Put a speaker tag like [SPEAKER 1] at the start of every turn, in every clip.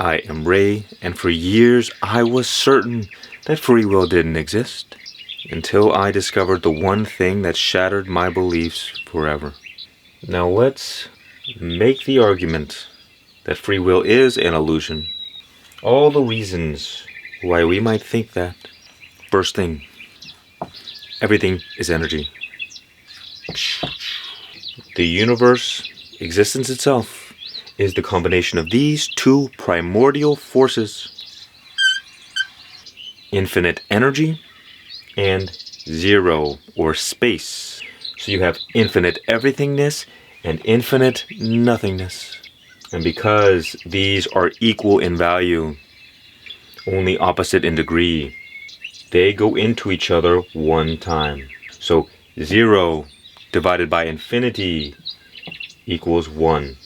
[SPEAKER 1] I am Ray, and for years I was certain that free will didn't exist, until I discovered the one thing that shattered my beliefs forever. Now let's make the argument that free will is an illusion. All the reasons why we might think that. First thing, everything is energy. The universe, existence itself, is the combination of these two primordial forces: infinite energy and zero, or space. So you have infinite everythingness and infinite nothingness. And because these are equal in value, only opposite in degree, they go into each other one time. So 0 divided by infinity equals 1,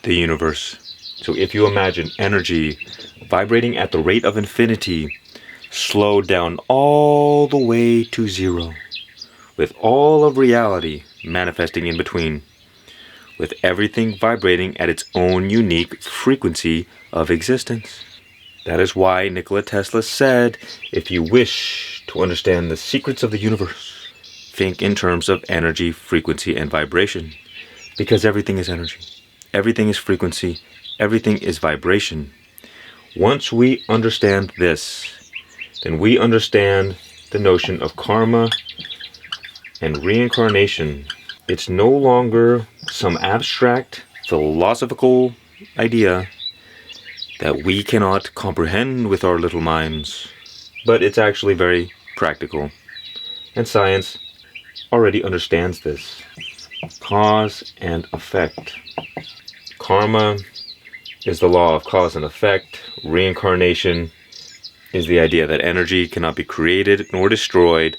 [SPEAKER 1] the universe. So if you imagine energy vibrating at the rate of infinity, slowed down all the way to 0, with all of reality manifesting in between, with everything vibrating at its own unique frequency of existence. That is why Nikola Tesla said, if you wish to understand the secrets of the universe, think in terms of energy, frequency, and vibration. Because everything is energy, everything is frequency, everything is vibration. Once we understand this, then we understand the notion of karma and reincarnation. It's no longer some abstract philosophical idea that we cannot comprehend with our little minds, but it's actually very practical. And science already understands this. Cause and effect. Karma is the law of cause and effect. Reincarnation is the idea that energy cannot be created nor destroyed,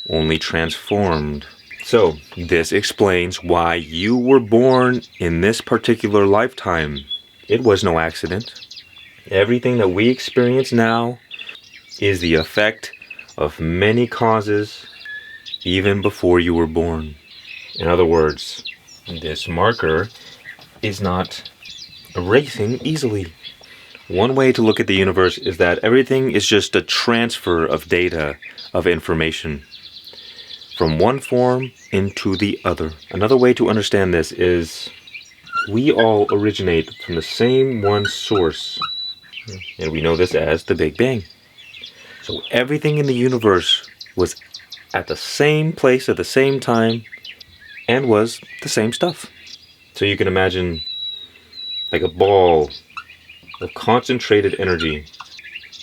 [SPEAKER 1] only transformed. So, this explains why you were born in this particular lifetime. It was no accident. Everything that we experience now is the effect of many causes even before you were born. In other words, this marker is not erasing easily. One way to look at the universe is that everything is just a transfer of data, of information, from one form into the other. Another way to understand this is we all originate from the same one source, and we know this as the Big Bang. So everything in the universe was at the same place at the same time and was the same stuff. So you can imagine like a ball of concentrated energy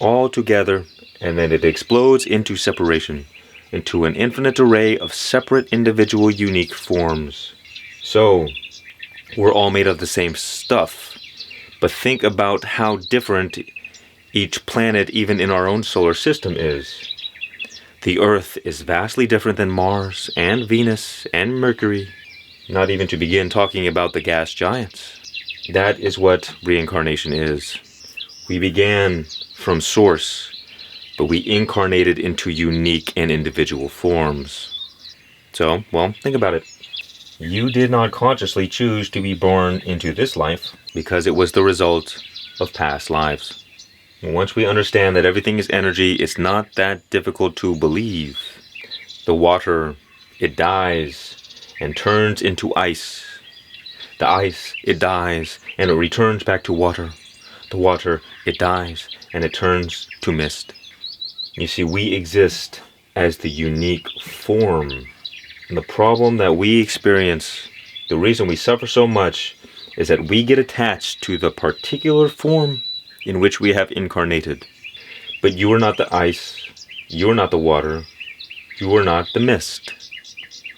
[SPEAKER 1] all together, and then it explodes into separation, into an infinite array of separate individual unique forms. So we're all made of the same stuff, but think about how different each planet, even in our own solar system, is. The Earth is vastly different than Mars and Venus and Mercury, not even to begin talking about the gas giants. That is what reincarnation is. We began from source, but we incarnated into unique and individual forms. So, well, think about it. You did not consciously choose to be born into this life because it was the result of past lives. Once we understand that everything is energy, it's not that difficult to believe. The water, it dies and turns into ice. The ice, it dies and it returns back to water. The water, it dies and it turns to mist. You see, we exist as the unique form. And the problem that we experience, the reason we suffer so much, is that we get attached to the particular form in which we have incarnated. But you are not the ice, you are not the water, you are not the mist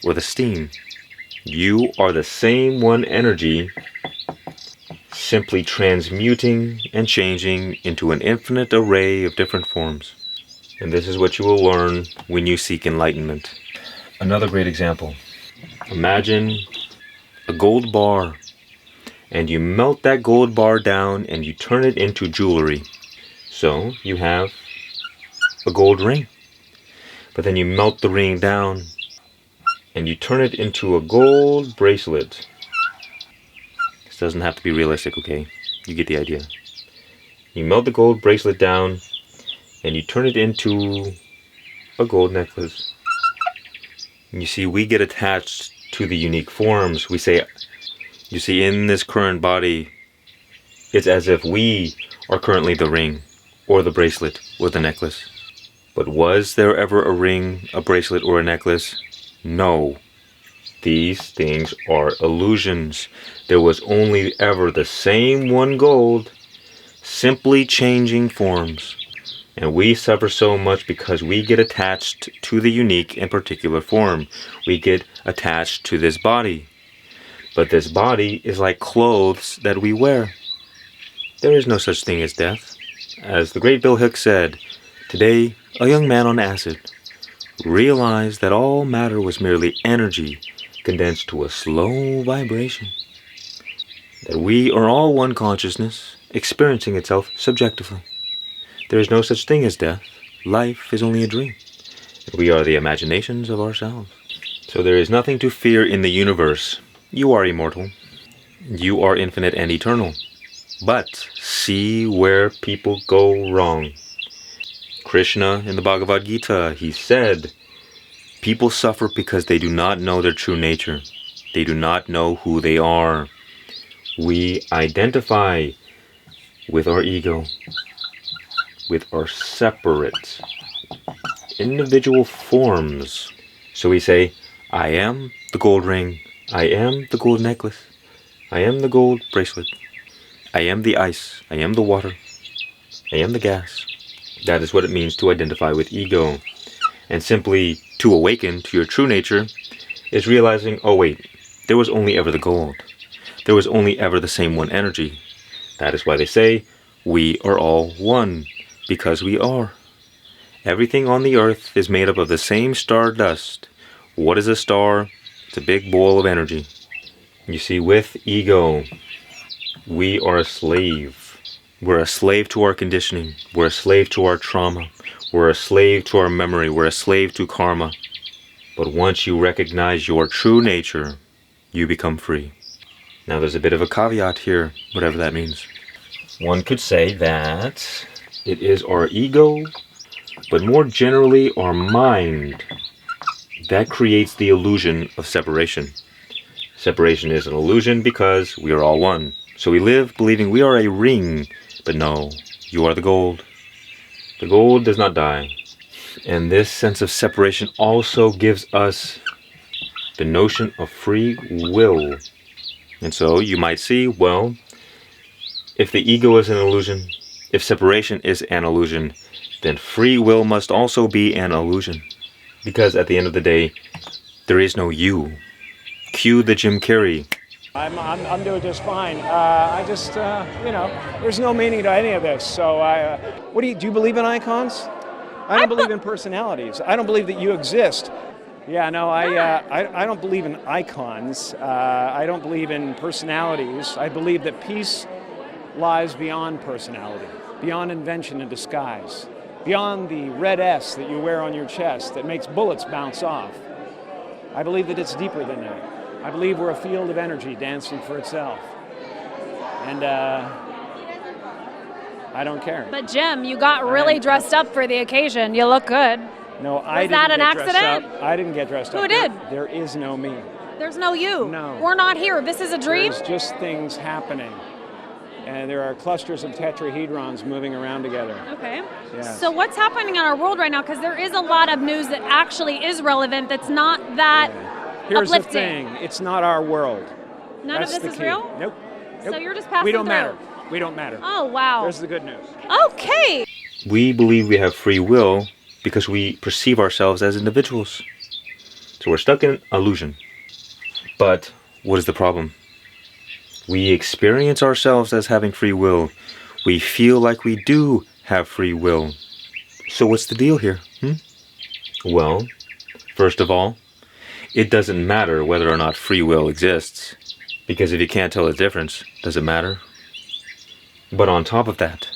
[SPEAKER 1] or the steam. You are the same one energy, simply transmuting and changing into an infinite array of different forms. And this is what you will learn when you seek enlightenment. Another great example. Imagine a gold bar, and you melt that gold bar down and you turn it into jewelry. So you have a gold ring. But then you melt the ring down and you turn it into a gold bracelet. This doesn't have to be realistic, okay? You get the idea. You melt the gold bracelet down and you turn it into a gold necklace. You see, we get attached to the unique forms. We say, you see, in this current body, it's as if we are currently the ring, or the bracelet, or the necklace. But was there ever a ring, a bracelet, or a necklace? No. These things are illusions. There was only ever the same one gold, simply changing forms. And we suffer so much because we get attached to the unique and particular form. We get attached to this body. But this body is like clothes that we wear. There is no such thing as death. As the great Bill Hicks said, today a young man on acid realized that all matter was merely energy condensed to a slow vibration. That we are all one consciousness, experiencing itself subjectively. There is no such thing as death. Life is only a dream. We are the imaginations of ourselves. So there is nothing to fear in the universe. You are immortal. You are infinite and eternal. But see where people go wrong. Krishna in the Bhagavad Gita, he said, people suffer because they do not know their true nature. They do not know who they are. We identify with our ego, with our separate individual forms. So we say, I am the gold ring, I am the gold necklace, I am the gold bracelet, I am the ice, I am the water, I am the gas. That is what it means to identify with ego. And simply to awaken to your true nature is realizing, oh wait, there was only ever the gold. There was only ever the same one energy. That is why they say, we are all one, because we are. Everything on the earth is made up of the same stardust. What is a star? It's a big ball of energy. You see, with ego, we are a slave. We're a slave to our conditioning. We're a slave to our trauma. We're a slave to our memory. We're a slave to karma. But once you recognize your true nature, you become free. Now there's a bit of a caveat here, whatever that means. One could say that it is our ego, but more generally our mind, that creates the illusion of separation. Separation is an illusion because we are all one. So we live believing we are a ring, but no, you are the gold. The gold does not die. And this sense of separation also gives us the notion of free will. And so you might see, well, if the ego is an illusion, if separation is an illusion, then free will must also be an illusion. Because at the end of the day, there is no you. Cue the Jim Carrey.
[SPEAKER 2] I'm doing just fine. There's no meaning to any of this. So, do you believe in icons? I don't believe in personalities. I don't believe that you exist. Yeah, no, I don't believe in icons. I don't believe in personalities. I believe that peace lies beyond personality, beyond invention and disguise, beyond the red S that you wear on your chest that makes bullets bounce off. I believe that it's deeper than that. I believe we're a field of energy dancing for itself. And I don't care.
[SPEAKER 3] But Jim, you got really dressed up for the occasion. You look good.
[SPEAKER 2] No, I didn't. Was that an accident? I didn't get dressed up.
[SPEAKER 3] Who did?
[SPEAKER 2] There is no me.
[SPEAKER 3] There's no you.
[SPEAKER 2] No.
[SPEAKER 3] We're not here. This is a dream?
[SPEAKER 2] There's just things happening. And there are clusters of tetrahedrons moving around together.
[SPEAKER 3] Okay.
[SPEAKER 2] Yes.
[SPEAKER 3] So what's happening in our world right now? Because there is a lot of news that actually is relevant that's not that
[SPEAKER 2] Here's
[SPEAKER 3] uplifting.
[SPEAKER 2] the thing. It's not our world.
[SPEAKER 3] None of this is real?
[SPEAKER 2] Nope.
[SPEAKER 3] So you're just passing
[SPEAKER 2] We don't
[SPEAKER 3] through.
[SPEAKER 2] matter. We don't matter.
[SPEAKER 3] Oh, wow.
[SPEAKER 2] There's the good news.
[SPEAKER 3] Okay.
[SPEAKER 1] We believe we have free will because we perceive ourselves as individuals. So we're stuck in illusion. But what is the problem? We experience ourselves as having free will. We feel like we do have free will. So what's the deal here? Well, first of all, it doesn't matter whether or not free will exists. Because if you can't tell the difference, does it matter? But on top of that,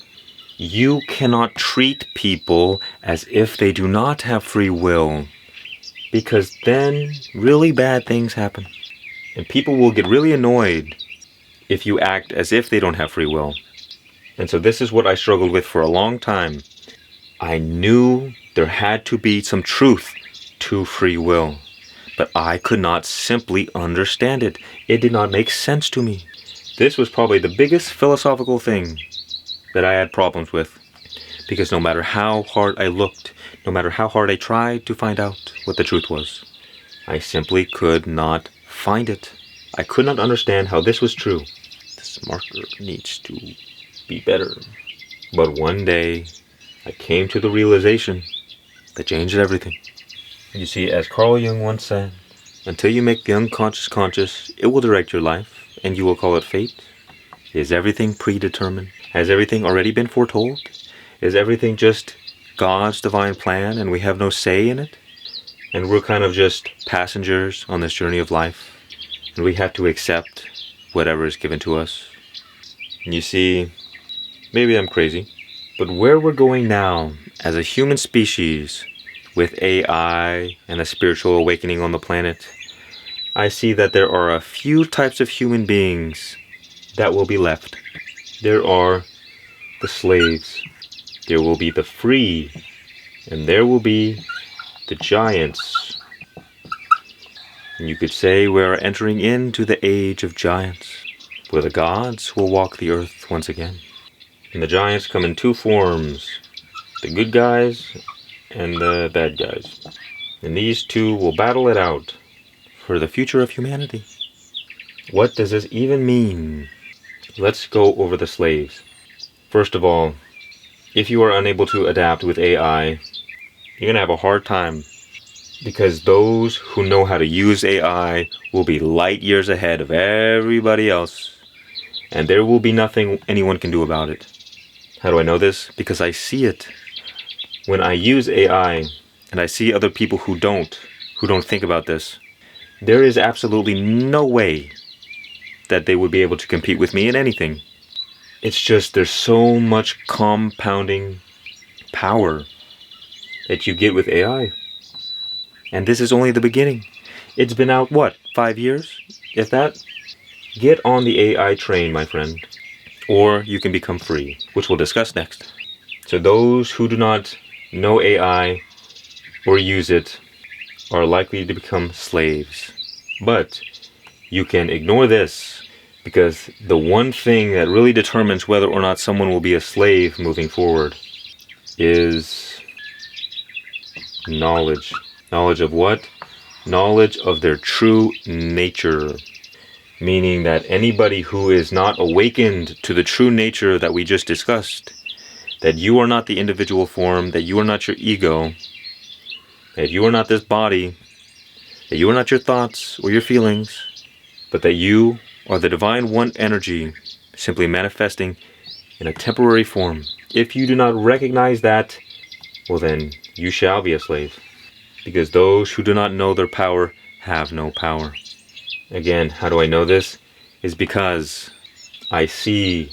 [SPEAKER 1] you cannot treat people as if they do not have free will. Because then really bad things happen. And people will get really annoyed if you act as if they don't have free will. And so this is what I struggled with for a long time. I knew there had to be some truth to free will, but I could not simply understand it. It did not make sense to me. This was probably the biggest philosophical thing that I had problems with, because no matter how hard I looked, no matter how hard I tried to find out what the truth was, I simply could not find it. I could not understand how this was true. This marker needs to be better. But one day, I came to the realization that changed everything. You see, as Carl Jung once said, until you make the unconscious conscious, it will direct your life, and you will call it fate. Is everything predetermined? Has everything already been foretold? Is everything just God's divine plan, and we have no say in it? And we're kind of just passengers on this journey of life, and we have to accept whatever is given to us. And you see, maybe I'm crazy, but where we're going now as a human species, with AI and a spiritual awakening on the planet, I see that there are a few types of human beings that will be left. There are the slaves, there will be the free, and there will be the giants. And you could say we are entering into the age of giants, where the gods will walk the earth once again. And the giants come in two forms, the good guys and the bad guys. And these two will battle it out for the future of humanity. What does this even mean? Let's go over the slaves. First of all, if you are unable to adapt with AI, you're going to have a hard time, because those who know how to use AI will be light years ahead of everybody else, and there will be nothing anyone can do about it. How do I know this? Because I see it. When I use AI and I see other people who don't think about this, there is absolutely no way that they would be able to compete with me in anything. It's just there's so much compounding power that you get with AI. And this is only the beginning. It's been out, 5 years? If that? Get on the AI train, my friend. Or you can become free, which we'll discuss next. So those who do not know AI or use it are likely to become slaves. But you can ignore this, because the one thing that really determines whether or not someone will be a slave moving forward is knowledge. Knowledge of what? Knowledge of their true nature. Meaning that anybody who is not awakened to the true nature that we just discussed, that you are not the individual form, that you are not your ego, that you are not this body, that you are not your thoughts or your feelings, but that you are the divine one energy simply manifesting in a temporary form. If you do not recognize that, well then you shall be a slave, because those who do not know their power have no power. Again, how do I know this? Is because I see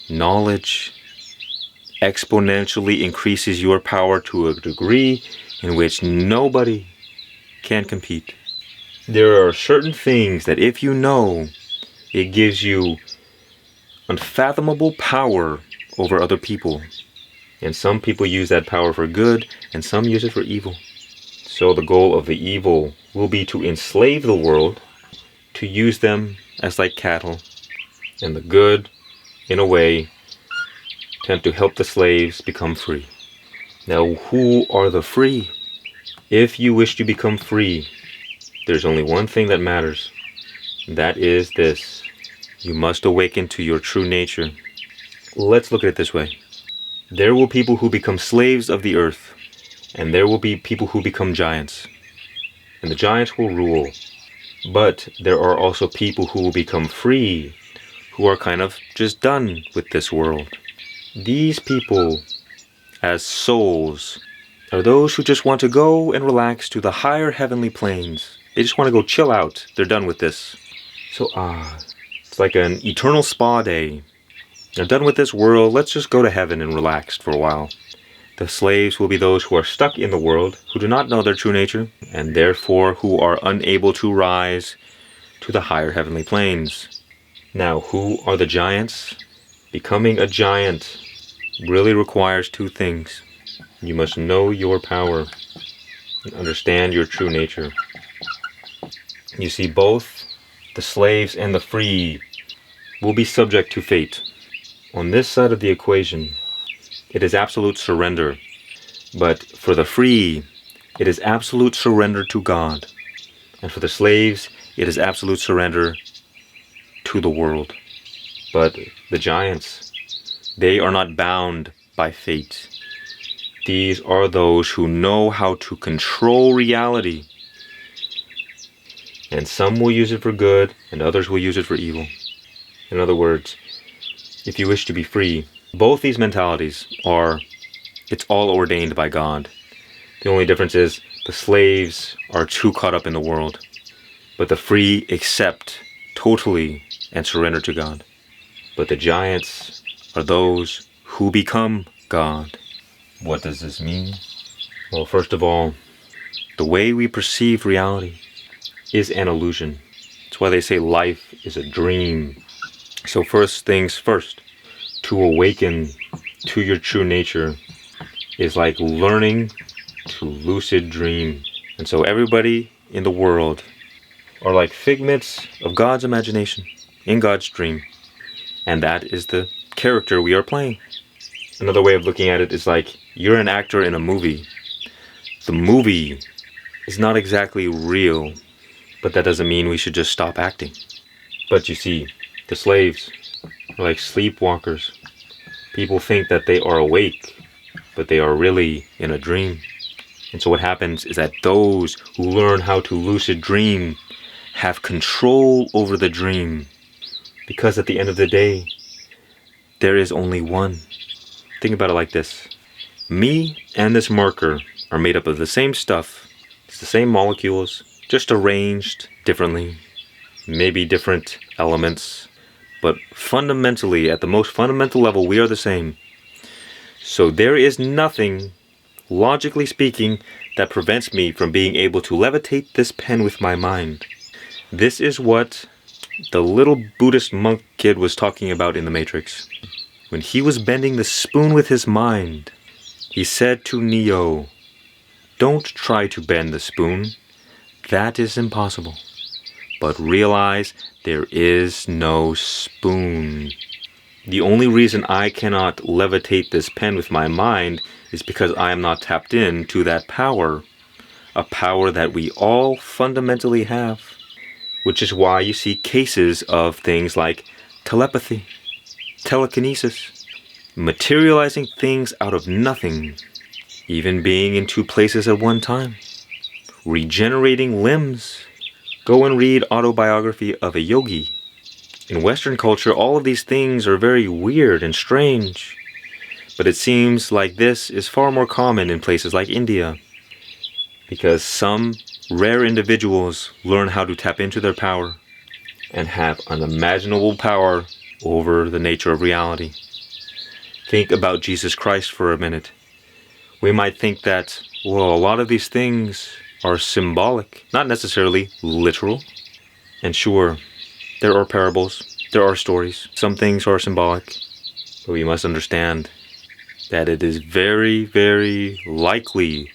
[SPEAKER 1] knowledge exponentially increases your power to a degree in which nobody can compete. There are certain things that if you know, it gives you unfathomable power over other people. And some people use that power for good, and some use it for evil. So the goal of the evil will be to enslave the world, to use them as like cattle, and the good, in a way, attempt to help the slaves become free. Now, who are the free? If you wish to become free, there's only one thing that matters. That is this. You must awaken to your true nature. Let's look at it this way. There will be people who become slaves of the earth, and there will be people who become giants. And the giants will rule. But there are also people who will become free, who are kind of just done with this world. These people, as souls, are those who just want to go and relax to the higher heavenly planes. They just want to go chill out. They're done with this. So, it's like an eternal spa day. They're done with this world. Let's just go to heaven and relax for a while. The slaves will be those who are stuck in the world, who do not know their true nature, and therefore who are unable to rise to the higher heavenly planes. Now, who are the giants? Becoming a giant really requires two things. You must know your power and understand your true nature. You see, both the slaves and the free will be subject to fate. On this side of the equation, it is absolute surrender. But for the free, it is absolute surrender to God. And for the slaves, it is absolute surrender to the world. But the giants, they are not bound by fate. These are those who know how to control reality. And some will use it for good, and others will use it for evil. In other words, if you wish to be free, both these mentalities are, it's all ordained by God. The only difference is the slaves are too caught up in the world, but the free accept totally and surrender to God. But the giants are those who become God. What does this mean? Well, first of all, the way we perceive reality is an illusion. That's why they say life is a dream. So first things first, to awaken to your true nature is like learning to lucid dream. And so everybody in the world are like figments of God's imagination, in God's dream. And that is the character we are playing. Another way of looking at it is like you're an actor in a movie. The movie is not exactly real, but that doesn't mean we should just stop acting. But you see, the slaves are like sleepwalkers. People think that they are awake, but they are really in a dream. And so what happens is that those who learn how to lucid dream have control over the dream. Because at the end of the day, there is only one. Think about it like this. Me and this marker are made up of the same stuff. It's the same molecules, just arranged differently. Maybe different elements. But fundamentally, at the most fundamental level, we are the same. So there is nothing, logically speaking, that prevents me from being able to levitate this pen with my mind. This is what the little Buddhist monk kid was talking about in the Matrix. When he was bending the spoon with his mind, he said to Neo, "Don't try to bend the spoon. That is impossible. But realize there is no spoon. The only reason I cannot levitate this pen with my mind is because I am not tapped in to that power, a power that we all fundamentally have, which is why you see cases of things like telepathy, telekinesis, materializing things out of nothing, even being in two places at one time, regenerating limbs. Go and read Autobiography of a Yogi. In Western culture, all of these things are very weird and strange. But it seems like this is far more common in places like India. Because some rare individuals learn how to tap into their power and have unimaginable power over the nature of reality. Think about Jesus Christ for a minute. We might think that, well, a lot of these things are symbolic, not necessarily literal. And sure, there are parables, there are stories. Some things are symbolic, but we must understand that it is very, very likely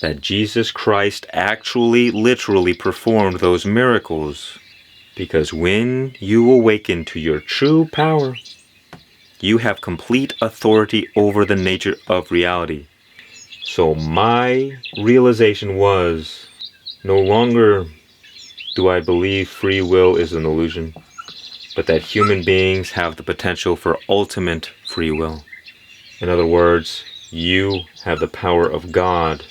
[SPEAKER 1] that Jesus Christ actually, literally performed those miracles. Because when you awaken to your true power, you have complete authority over the nature of reality. So my realization was, no longer do I believe free will is an illusion, but that human beings have the potential for ultimate free will. In other words, you have the power of God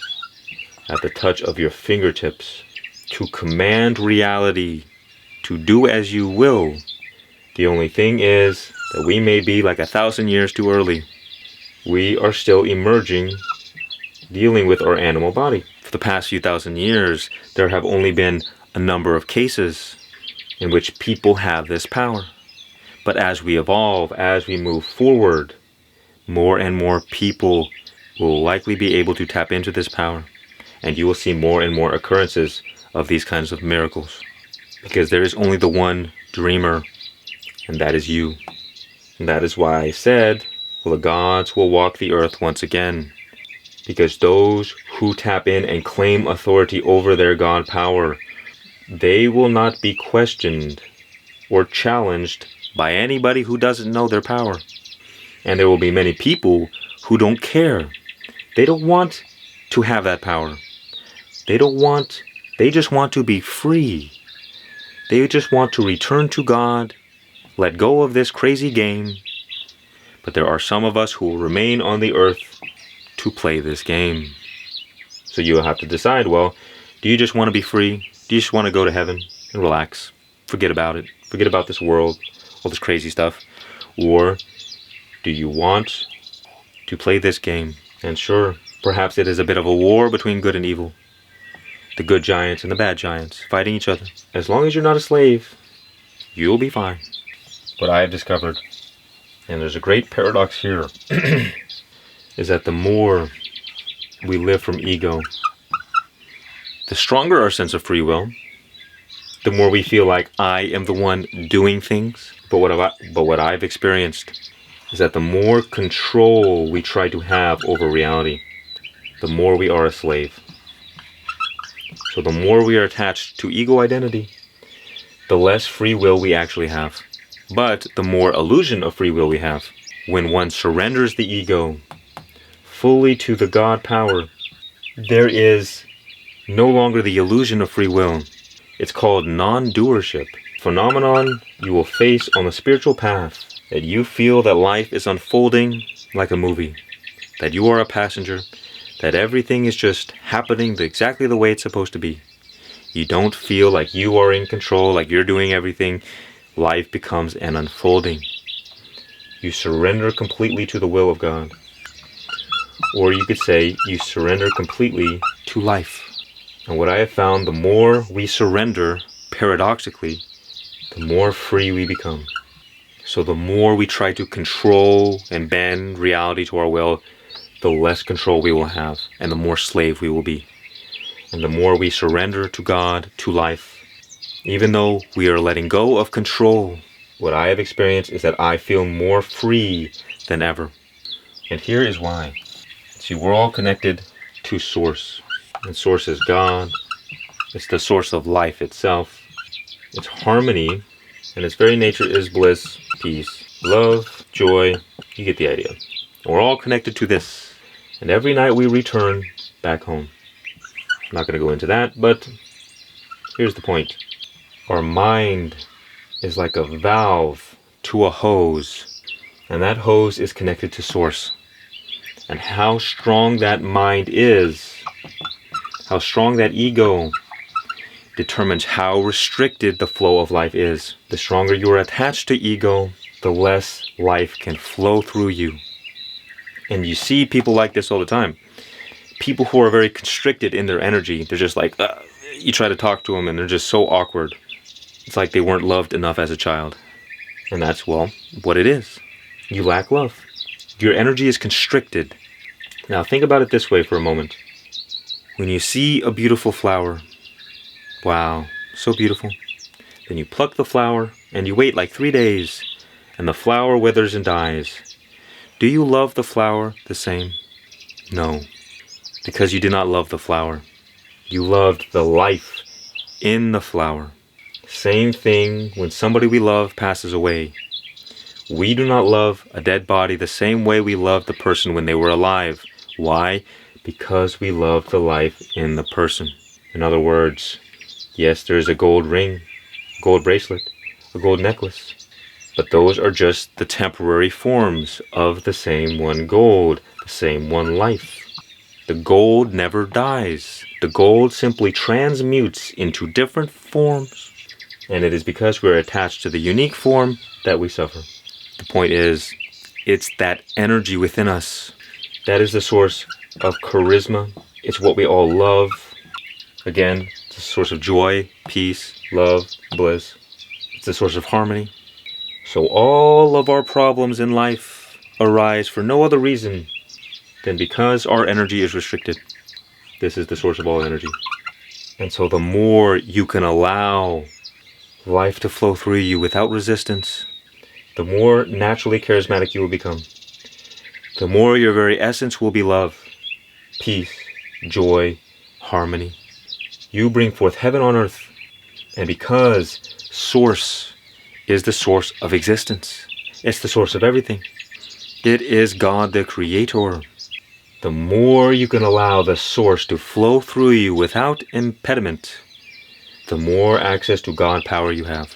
[SPEAKER 1] at the touch of your fingertips to command reality, to do as you will. The only thing is that we may be like 1,000 years too early. We are still emerging, dealing with our animal body. For the past few thousand years, there have only been a number of cases in which people have this power. But as we evolve, as we move forward, more and more people will likely be able to tap into this power. And you will see more and more occurrences of these kinds of miracles. Because there is only the one dreamer, and that is you. And that is why I said, well, the gods will walk the earth once again. Because those who tap in and claim authority over their god power, they will not be questioned or challenged by anybody who doesn't know their power. And there will be many people who don't care. They don't want to have that power. They just want to be free. They just want to return to God, let go of this crazy game. But there are some of us who will remain on the earth to play this game. So you'll have to decide, well, do you just want to be free? Do you just want to go to heaven and relax? Forget about it. Forget about this world, all this crazy stuff. Or do you want to play this game? And sure, perhaps it is a bit of a war between good and evil. The good giants and the bad giants fighting each other. As long as you're not a slave, you'll be fine. What I have discovered, and there's a great paradox here, is that the more we live from ego, the stronger our sense of free will, the more we feel like I am the one doing things. But what I've experienced is that the more control we try to have over reality, the more we are a slave. So the more we are attached to ego identity, the less free will we actually have. But the more illusion of free will we have. When one surrenders the ego fully to the God power, there is no longer the illusion of free will. It's called non-doership. Phenomenon you will face on the spiritual path, that you feel that life is unfolding like a movie, that you are a passenger, that everything is just happening exactly the way it's supposed to be. You don't feel like you are in control, like you're doing everything. Life becomes an unfolding. You surrender completely to the will of God. Or you could say you surrender completely to life. And what I have found, the more we surrender, paradoxically, the more free we become. So the more we try to control and bend reality to our will, the less control we will have, and the more slave we will be. And the more we surrender to God, to life, even though we are letting go of control, what I have experienced is that I feel more free than ever. And here is why. See, we're all connected to Source. And Source is God. It's the source of life itself. It's harmony, and its very nature is bliss, peace, love, joy. You get the idea. We're all connected to this. And every night we return back home. I'm not going to go into that, but here's the point. Our mind is like a valve to a hose, and that hose is connected to Source. And how strong that mind is, how strong that ego, determines how restricted the flow of life is. The stronger you are attached to ego, the less life can flow through you. And you see people like this all the time. People who are very constricted in their energy, they're just like, you try to talk to them and they're just so awkward. It's like they weren't loved enough as a child. And that's, well, what it is. You lack love. Your energy is constricted. Now think about it this way for a moment. When you see a beautiful flower, wow, so beautiful. Then you pluck the flower and you wait like 3 days and the flower withers and dies. Do you love the flower the same? No, because you did not love the flower. You loved the life in the flower. Same thing when somebody we love passes away. We do not love a dead body the same way we loved the person when they were alive. Why? Because we love the life in the person. In other words, yes, there's a gold ring, gold bracelet, a gold necklace. But those are just the temporary forms of the same one gold, the same one life. The gold never dies. The gold simply transmutes into different forms. And it is because we're attached to the unique form that we suffer. The point is, it's that energy within us. That is the source of charisma. It's what we all love. Again, it's the source of joy, peace, love, bliss. It's the source of harmony. So all of our problems in life arise for no other reason than because our energy is restricted. This is the source of all energy. And so the more you can allow life to flow through you without resistance, the more naturally charismatic you will become. The more your very essence will be love, peace, joy, harmony. You bring forth heaven on earth. And because Source is the source of existence, it's the source of everything. It is God the Creator. The more you can allow the Source to flow through you without impediment, the more access to God power you have.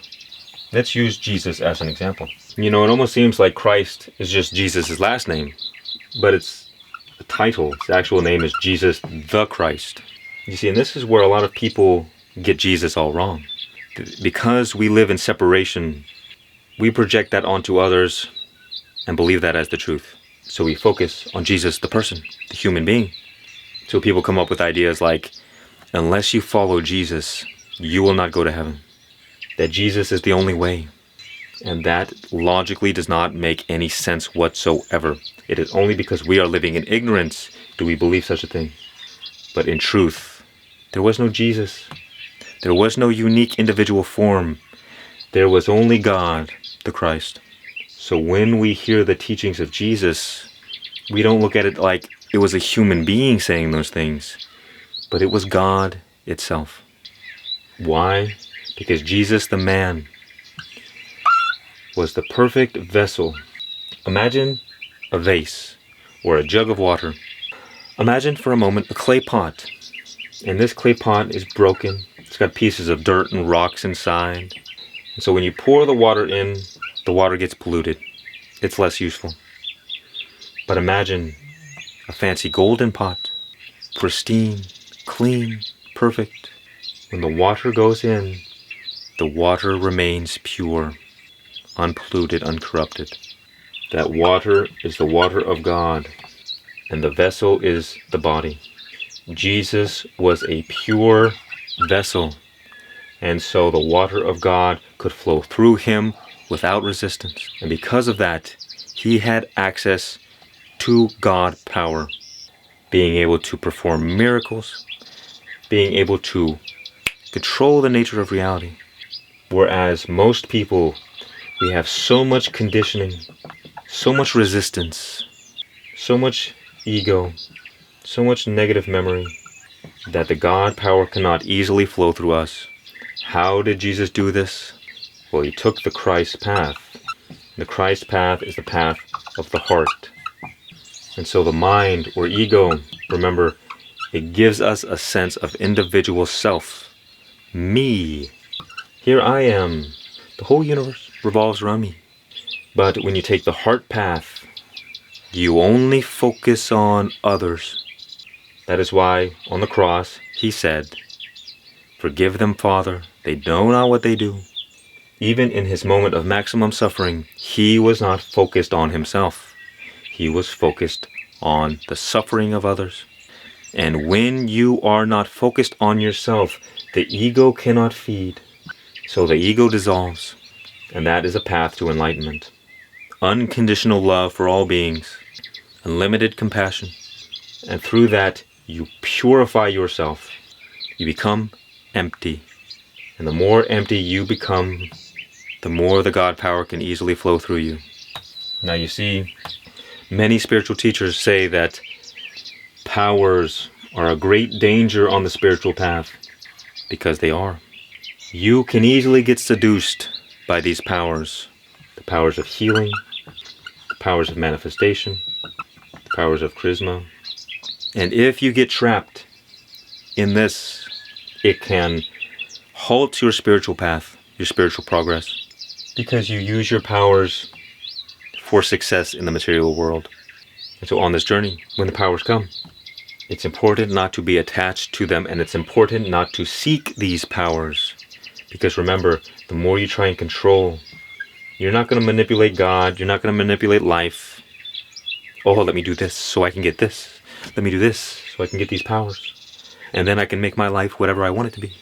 [SPEAKER 1] Let's use Jesus as an example. It almost seems like Christ is just Jesus' last name, but it's a title. His actual name is Jesus the Christ. You see, and this is where a lot of people get Jesus all wrong. Because we live in separation, we project that onto others and believe that as the truth. So we focus on Jesus, the person, the human being. So people come up with ideas like, unless you follow Jesus, you will not go to heaven. That Jesus is the only way. And that logically does not make any sense whatsoever. It is only because we are living in ignorance do we believe such a thing. But in truth, there was no Jesus. There was no unique individual form. There was only God, the Christ. So when we hear the teachings of Jesus, we don't look at it like it was a human being saying those things, but it was God itself. Why? Because Jesus, the man, was the perfect vessel. Imagine a vase or a jug of water. Imagine for a moment a clay pot. And this clay pot is broken. It's got pieces of dirt and rocks inside. And so when you pour the water in, the water gets polluted. It's less useful. But imagine a fancy golden pot. Pristine, clean, perfect. When the water goes in, the water remains pure, unpolluted, uncorrupted. That water is the water of God, and the vessel is the body. Jesus was a pure vessel, and so the water of God could flow through him without resistance. And because of that, he had access to God power, being able to perform miracles, being able to control the nature of reality. Whereas most people, we have so much conditioning, so much resistance, so much ego, so much negative memory, that the God power cannot easily flow through us. How did Jesus do this? Well, he took the Christ path. The Christ path is the path of the heart. And so the mind or ego, remember, it gives us a sense of individual self. Me. Here I am. The whole universe revolves around me. But when you take the heart path, you only focus on others. That is why on the cross he said, "Forgive them, Father, they know not what they do." Even in his moment of maximum suffering, he was not focused on himself. He was focused on the suffering of others. And when you are not focused on yourself, the ego cannot feed. So the ego dissolves. And that is a path to enlightenment. Unconditional love for all beings. Unlimited compassion. And through that, you purify yourself. You become empty. And the more empty you become, the more the God power can easily flow through you. Now you see, many spiritual teachers say that powers are a great danger on the spiritual path, because they are. You can easily get seduced by these powers. The powers of healing, the powers of manifestation, the powers of charisma. And if you get trapped in this, it can halt your spiritual path, your spiritual progress, because you use your powers for success in the material world. And so on this journey, when the powers come, it's important not to be attached to them, and it's important not to seek these powers. Because remember, the more you try and control, you're not going to manipulate God, you're not going to manipulate life. Oh, let me do this so I can get this. Let me do this so I can get these powers. And then I can make my life whatever I want it to be.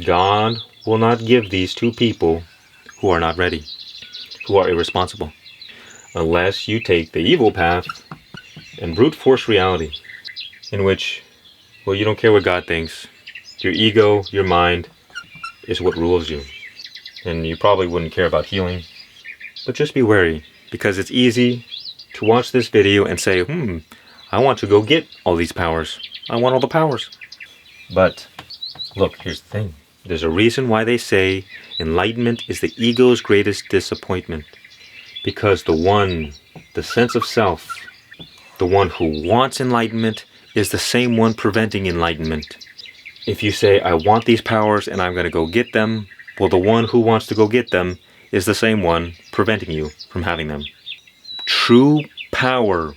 [SPEAKER 1] God will not give these to people who are not ready, who are irresponsible. Unless you take the evil path and brute force reality, in which, well, you don't care what God thinks. Your ego, your mind, is what rules you. And you probably wouldn't care about healing. But just be wary, because it's easy to watch this video and say, I want to go get all these powers. I want all the powers. But look, here's the thing. There's a reason why they say enlightenment is the ego's greatest disappointment. Because the sense of self, the one who wants enlightenment, is the same one preventing enlightenment. If you say, I want these powers and I'm going to go get them, well, the one who wants to go get them is the same one preventing you from having them. True power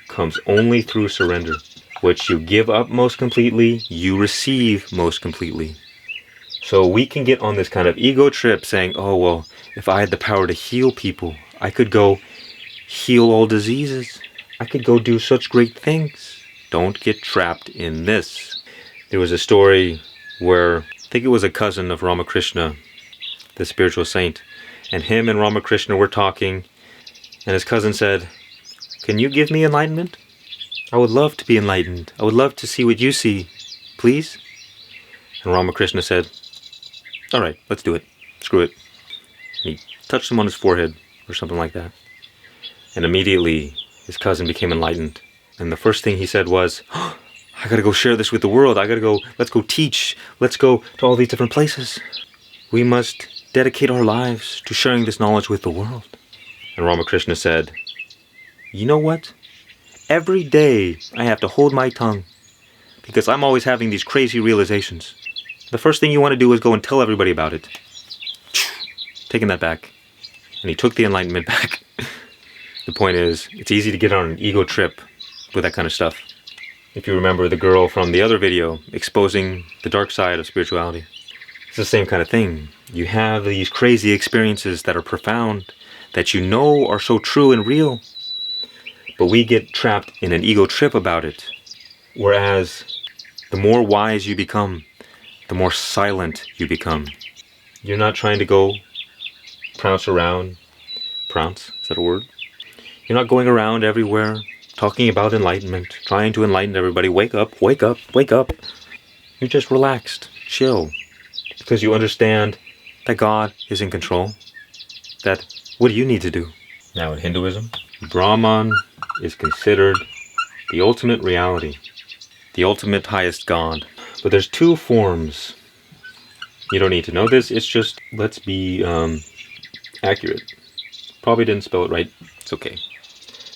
[SPEAKER 1] comes only through surrender. What you give up most completely, you receive most completely. So we can get on this kind of ego trip saying, oh, well, if I had the power to heal people, I could go heal all diseases. I could go do such great things. Don't get trapped in this. There was a story where, I think it was a cousin of Ramakrishna, the spiritual saint, and him and Ramakrishna were talking, and his cousin said, can you give me enlightenment? I would love to be enlightened. I would love to see what you see. Please? And Ramakrishna said, all right, let's do it. Screw it. And he touched him on his forehead or something like that. And immediately his cousin became enlightened. And the first thing he said was, I gotta go share this with the world. Let's go teach. Let's go to all these different places. We must dedicate our lives to sharing this knowledge with the world. And Ramakrishna said, you know what? Every day I have to hold my tongue because I'm always having these crazy realizations. The first thing you want to do is go and tell everybody about it. Taking that back. And he took the enlightenment back. The point is, it's easy to get on an ego trip with that kind of stuff. If you remember the girl from the other video, exposing the dark side of spirituality. It's the same kind of thing. You have these crazy experiences that are profound, that you know are so true and real. But we get trapped in an ego trip about it. Whereas the more wise you become, the more silent you become. You're not trying to go prounce around. Prounce? Is that a word? You're not going around everywhere talking about enlightenment, trying to enlighten everybody. Wake up, wake up, wake up. You're just relaxed, chill. Because you understand that God is in control. That what do you need to do? Now in Hinduism, Brahman is considered the ultimate reality, the ultimate highest God. But there's two forms. You don't need to know this, it's just, let's be accurate. Probably didn't spell it right, it's okay.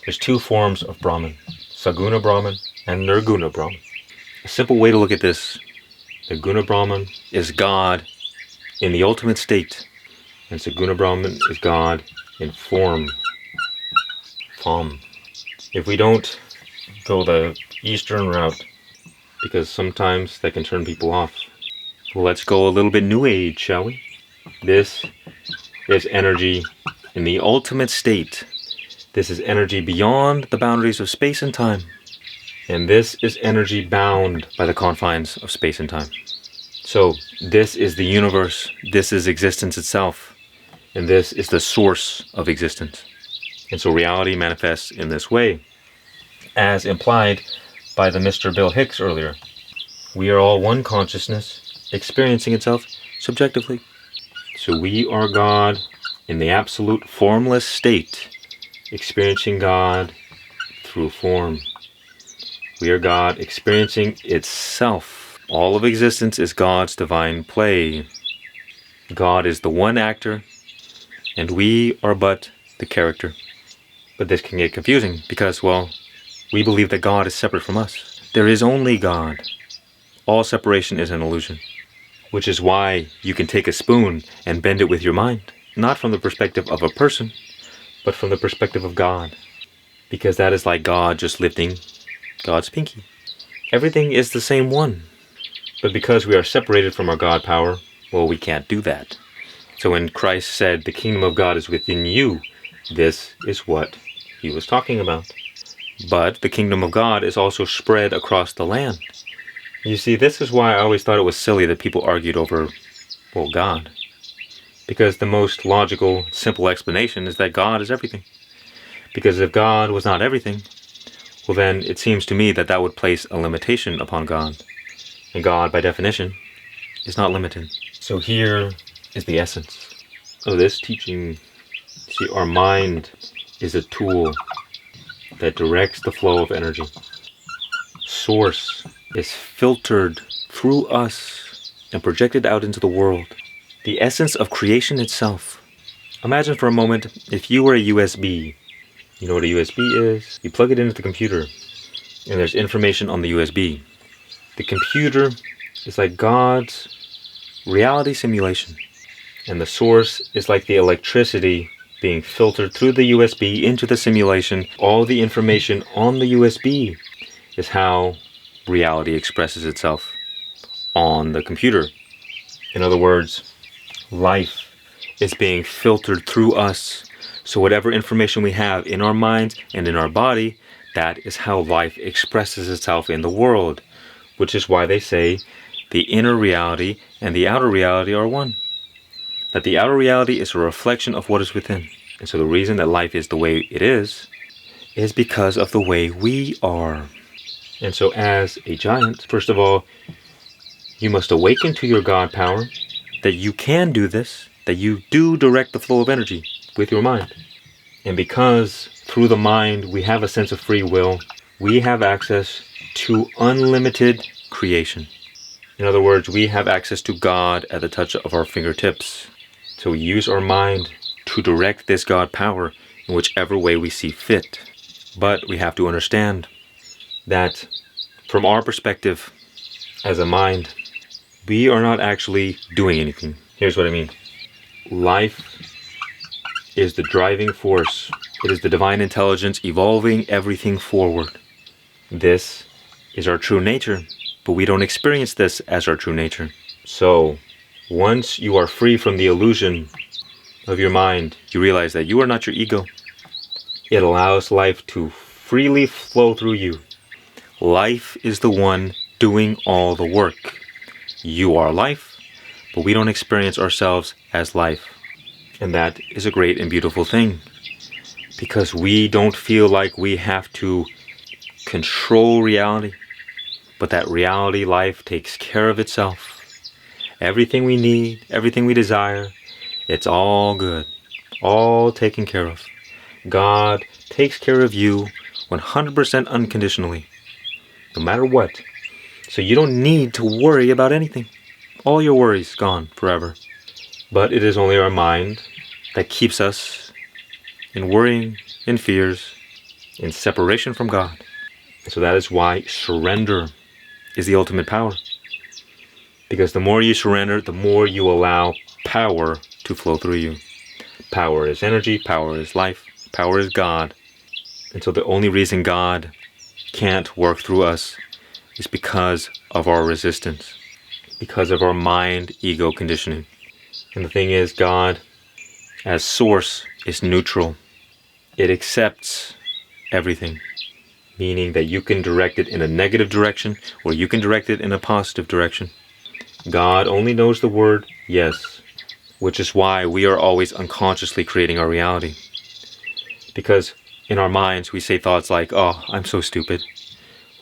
[SPEAKER 1] There's two forms of Brahman, Saguna Brahman and Nirguna Brahman. A simple way to look at this, the Guna Brahman is God in the ultimate state, and Saguna Brahman is God in form. If we don't go the Eastern route, because sometimes that can turn people off, well, let's go a little bit New Age, shall we? This is energy in the ultimate state. This is energy beyond the boundaries of space and time. And this is energy bound by the confines of space and time. So this is the universe. This is existence itself. And this is the source of existence. And so reality manifests in this way, as implied by the Mr. Bill Hicks earlier. We are all one consciousness, experiencing itself subjectively. So we are God in the absolute formless state, experiencing God through form. We are God experiencing itself. All of existence is God's divine play. God is the one actor, and we are but the character. But this can get confusing because, well, we believe that God is separate from us. There is only God. All separation is an illusion, which is why you can take a spoon and bend it with your mind, not from the perspective of a person, but from the perspective of God, because that is like God just lifting God's pinky. Everything is the same one, but because we are separated from our God power, well, we can't do that. So when Christ said, the kingdom of God is within you, this is what he was talking about. But the kingdom of God is also spread across the land. You see, this is why I always thought it was silly that people argued over, well, God. Because the most logical, simple explanation is that God is everything. Because if God was not everything, well then it seems to me that that would place a limitation upon God. And God, by definition, is not limited. So here is the essence of this teaching See, our mind is a tool that directs the flow of energy. Source is filtered through us and projected out into the world. The essence of creation itself. Imagine for a moment if you were a USB. You know what a USB is? You plug it into the computer and there's information on the USB. The computer is like God's reality simulation. And the source is like the electricity being filtered through the USB into the simulation. All the information on the USB is how reality expresses itself on the computer. In other words, life is being filtered through us. So whatever information we have in our minds and in our body, that is how life expresses itself in the world. Which is why they say the inner reality and the outer reality are one. That the outer reality is a reflection of what is within. And so the reason that life is the way it is because of the way we are. And so as a giant, first of all, you must awaken to your God power, that you can do this, that you do direct the flow of energy with your mind. And because through the mind we have a sense of free will, we have access to unlimited creation. In other words, we have access to God at the touch of our fingertips. So we use our mind to direct this God power in whichever way we see fit. But we have to understand that from our perspective as a mind, we are not actually doing anything. Here's what I mean. Life is the driving force. It is the divine intelligence evolving everything forward. This is our true nature, but we don't experience this as our true nature. So, once you are free from the illusion of your mind, you realize that you are not your ego. It allows life to freely flow through you. Life is the one doing all the work. You are life, but we don't experience ourselves as life. And that is a great and beautiful thing, because we don't feel like we have to control reality, but that reality life takes care of itself. Everything we need, everything we desire, it's all good, all taken care of. God takes care of you 100% unconditionally, no matter what. So you don't need to worry about anything. All your worries gone forever. But it is only our mind that keeps us in worrying, in fears, in separation from God. So that is why surrender is the ultimate power. Because the more you surrender, the more you allow power to flow through you. Power is energy, power is life, power is God. And so the only reason God can't work through us is because of our resistance, because of our mind-ego conditioning. And the thing is, God, as source, is neutral. It accepts everything, meaning that you can direct it in a negative direction or you can direct it in a positive direction. God only knows the word yes, which is why we are always unconsciously creating our reality. Because in our minds we say thoughts like, oh, I'm so stupid.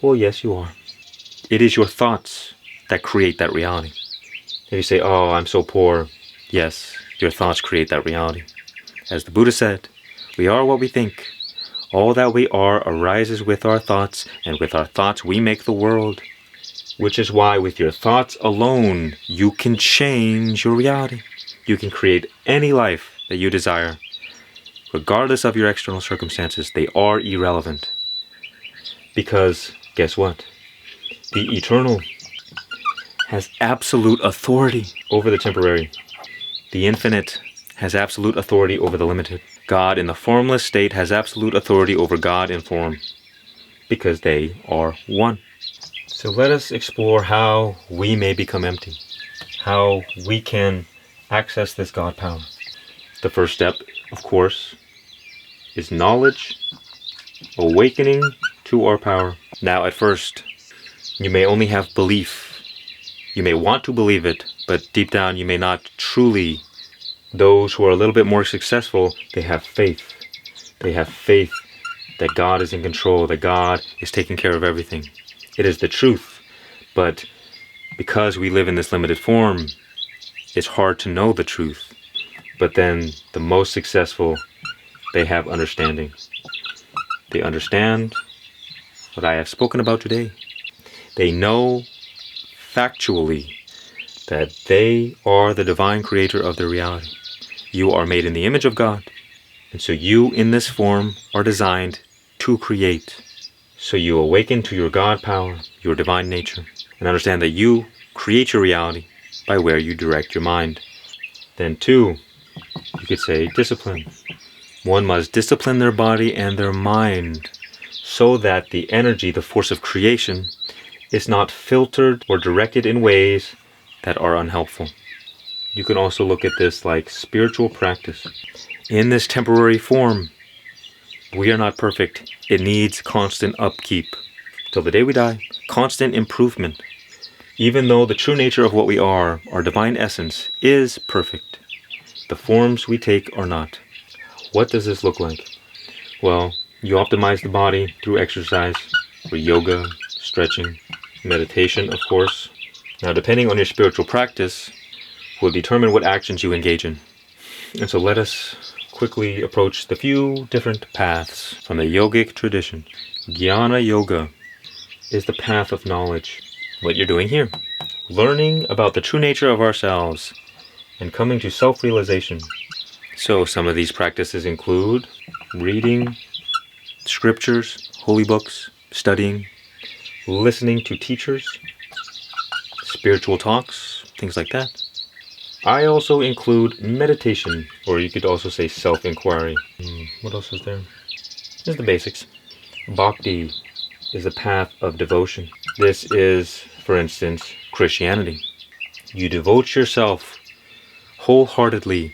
[SPEAKER 1] Well, yes, you are. It is your thoughts that create that reality. If you say, oh, I'm so poor, yes, your thoughts create that reality. As the Buddha said, we are what we think. All that we are arises with our thoughts, and with our thoughts we make the world. Which is why with your thoughts alone, you can change your reality. You can create any life that you desire. Regardless of your external circumstances, they are irrelevant. Because, guess what? The eternal has absolute authority over the temporary. The infinite has absolute authority over the limited. God in the formless state has absolute authority over God in form, because they are one. So let us explore how we may become empty, how we can access this God power. The first step, of course, is knowledge, awakening to our power. Now, at first, you may only have belief. You may want to believe it, but deep down you may not truly. Those who are a little bit more successful, they have faith. They have faith that God is in control, that God is taking care of everything. It is the truth, but because we live in this limited form, it's hard to know the truth. But then the most successful They have understanding. They understand what I have spoken about today. They know factually that they are the divine creator of their reality. You are made in the image of God. And so you in this form are designed to create. So you awaken to your God power, your divine nature, and understand that you create your reality by where you direct your mind. Then 2, you could say discipline. One must discipline their body and their mind so that the energy, the force of creation, is not filtered or directed in ways that are unhelpful. You can also look at this like spiritual practice. In this temporary form, we are not perfect. It needs constant upkeep. Till the day we die, constant improvement. Even though the true nature of what we are, our divine essence, is perfect, the forms we take are not. What does this look like? Well, you optimize the body through exercise, or yoga, stretching, meditation, of course. Now, depending on your spiritual practice, will determine what actions you engage in. And so let us quickly approach the few different paths from the yogic tradition. Jnana Yoga is the path of knowledge. What you're doing here, learning about the true nature of ourselves and coming to self-realization. So some of these practices include reading scriptures, holy books, studying, listening to teachers, spiritual talks, things like that. I also include meditation, or you could also say self-inquiry. What else is there? Here's the basics. Bhakti is a path of devotion. This is, for instance, Christianity. You devote yourself wholeheartedly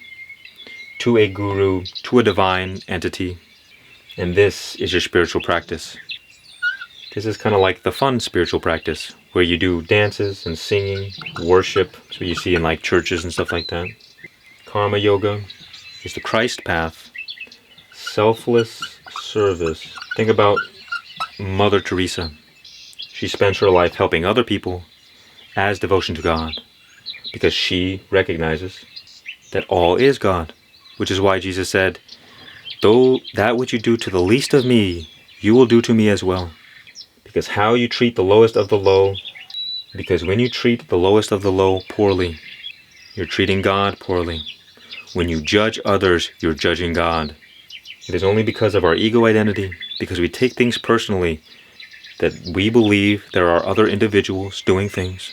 [SPEAKER 1] to a guru, to a divine entity, and this is your spiritual practice. This is kind of like the fun spiritual practice, where you do dances and singing, worship, so you see in like churches and stuff like that. Karma Yoga is the Christ path, selfless service. Think about Mother Teresa. She spends her life helping other people as devotion to God, because she recognizes that all is God, which is why Jesus said, "Though that which you do to the least of me, you will do to me as well." Because how you treat the lowest of the low, because when you treat the lowest of the low poorly, you're treating God poorly. When you judge others, you're judging God. It is only because of our ego identity, because we take things personally, that we believe there are other individuals doing things.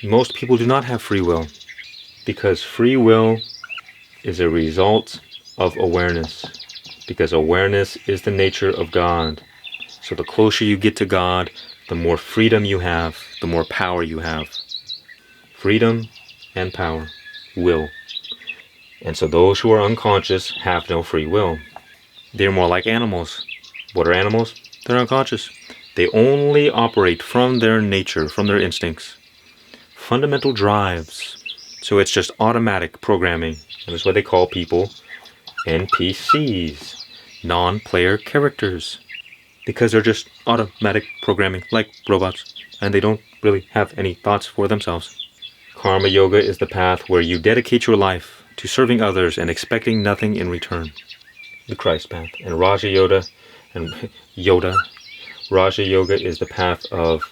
[SPEAKER 1] Most people do not have free will, because free will is a result of awareness, because awareness is the nature of God. So the closer you get to God, the more freedom you have, the more power you have. Freedom and power, will. And so those who are unconscious have no free will. They're more like animals. What are animals? They're unconscious. They only operate from their nature, from their instincts. Fundamental drives. So it's just automatic programming. And that's what they call people NPCs, non-player characters. Because they're just automatic programming, like robots, and they don't really have any thoughts for themselves. Karma Yoga is the path where you dedicate your life to serving others and expecting nothing in return. The Christ path. And Raja Yoga is the path of,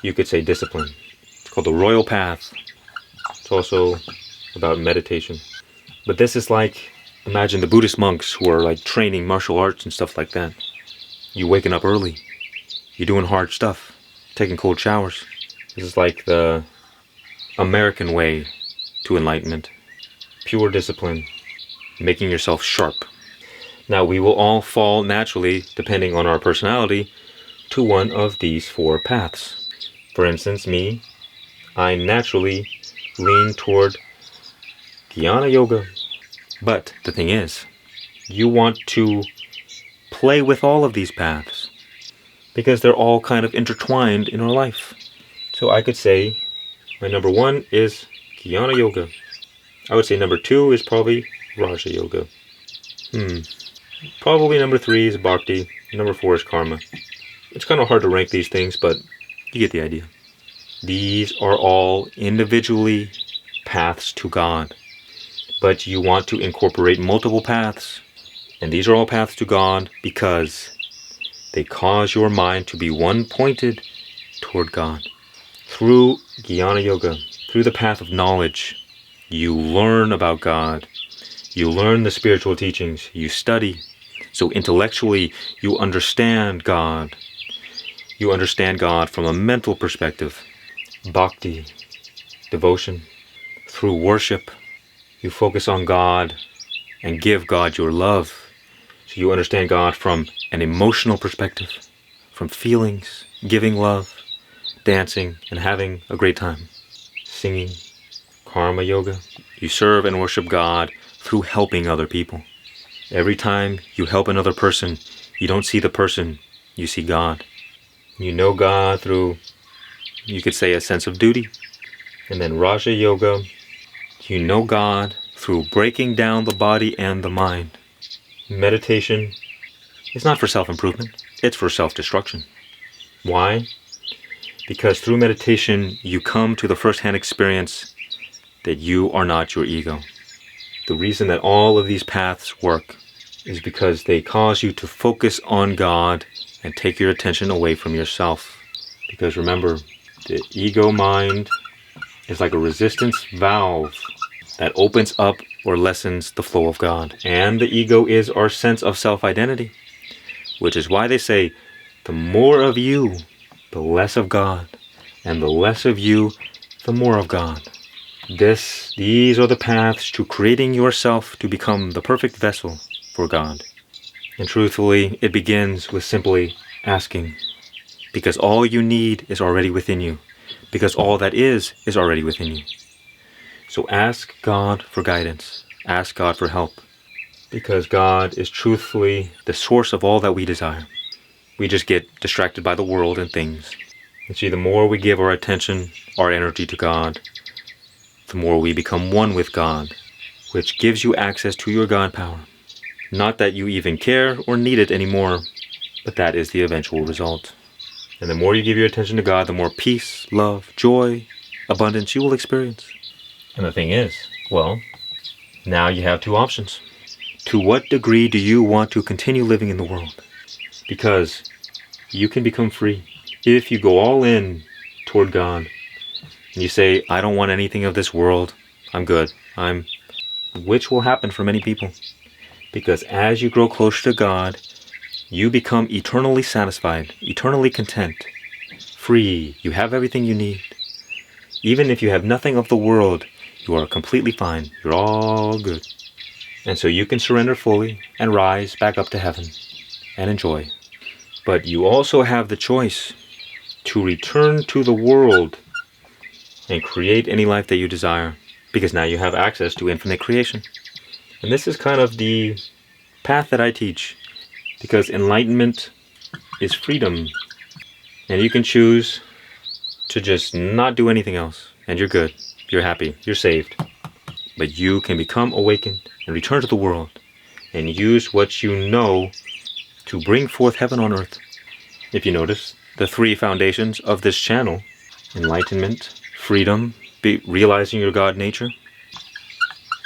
[SPEAKER 1] you could say, discipline. It's called the royal path. It's also about meditation. But this is like, imagine the Buddhist monks who are like training martial arts and stuff like that. You're waking up early. You're doing hard stuff. Taking cold showers. This is like the American way to enlightenment. Pure discipline. Making yourself sharp. Now, we will all fall naturally, depending on our personality, to one of these 4 paths. For instance, me, I naturally lean toward Jnana Yoga. But the thing is, you want to play with all of these paths, because they're all kind of intertwined in our life. So I could say my number 1 is Jnana Yoga. I would say number 2 is probably Raja Yoga. Probably number 3 is Bhakti. Number 4 is Karma. It's kind of hard to rank these things, but you get the idea. These are all individually paths to God. But you want to incorporate multiple paths And these are all paths to God because they cause your mind to be one-pointed toward God. Through Jnana Yoga, through the path of knowledge, you learn about God. You learn the spiritual teachings. You study. So intellectually, you understand God. You understand God from a mental perspective. Bhakti, devotion. Through worship, you focus on God and give God your love. So you understand God from an emotional perspective, from feelings, giving love, dancing, and having a great time. Singing, karma yoga. You serve and worship God through helping other people. Every time you help another person, you don't see the person, you see God. You know God through, you could say, a sense of duty. And then Raja Yoga, you know God through breaking down the body and the mind. Meditation is not for self-improvement, it's for self-destruction. Why? Because through meditation, you come to the first-hand experience that you are not your ego. The reason that all of these paths work is because they cause you to focus on God and take your attention away from yourself. Because remember, the ego mind is like a resistance valve that opens up or lessens the flow of God. And the ego is our sense of self-identity, which is why they say, the more of you, the less of God, and the less of you, the more of God. These are the paths to creating yourself to become the perfect vessel for God. And truthfully, it begins with simply asking, because all you need is already within you, because all that is already within you. So ask God for guidance, ask God for help, because God is truthfully the source of all that we desire. We just get distracted by the world and things. And see, the more we give our attention, our energy to God, the more we become one with God, which gives you access to your God power. Not that you even care or need it anymore, but that is the eventual result. And the more you give your attention to God, the more peace, love, joy, abundance you will experience. And the thing is, well, now you have two options. To what degree do you want to continue living in the world? Because you can become free if you go all in toward God. And you say, I don't want anything of this world. I'm good. Which will happen for many people. Because as you grow closer to God, you become eternally satisfied, eternally content, free. You have everything you need. Even if you have nothing of the world, you are completely fine. You're all good. And so you can surrender fully and rise back up to heaven and enjoy. But you also have the choice to return to the world and create any life that you desire, because now you have access to infinite creation. And this is kind of the path that I teach, because enlightenment is freedom, and you can choose to just not do anything else, and you're good, you're happy, you're saved. But you can become awakened and return to the world and use what you know to bring forth heaven on earth. If you notice, the three foundations of this channel: enlightenment, freedom, realizing your God nature,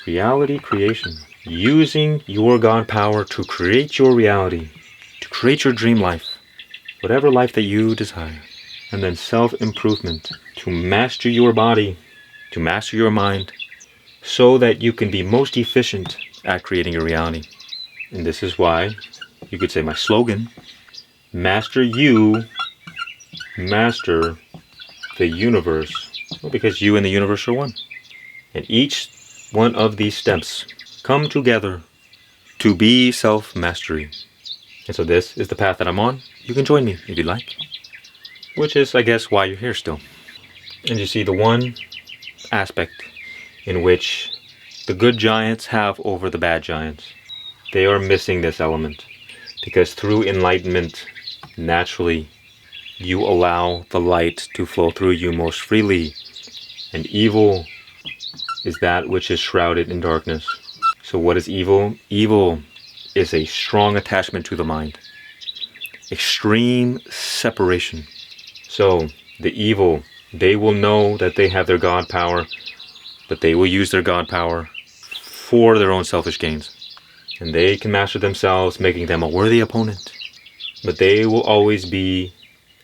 [SPEAKER 1] reality creation, using your God power to create your reality, to create your dream life, whatever life that you desire, and then self-improvement, to master your body, to master your mind, so that you can be most efficient at creating your reality. And this is why you could say my slogan: master you, master the universe. Well, because you and the universe are one. And each one of these steps come together to be self-mastery. And so this is the path that I'm on. You can join me if you'd like. Which is, I guess, why you're here still. And you see, the one aspect in which the good giants have over the bad giants, they are missing this element. Because through enlightenment, naturally, you allow the light to flow through you most freely. And evil is that which is shrouded in darkness. So what is evil? Evil is a strong attachment to the mind. Extreme separation. So the evil, they will know that they have their God power, but they will use their God power for their own selfish gains. and they can master themselves, making them a worthy opponent. But they will always be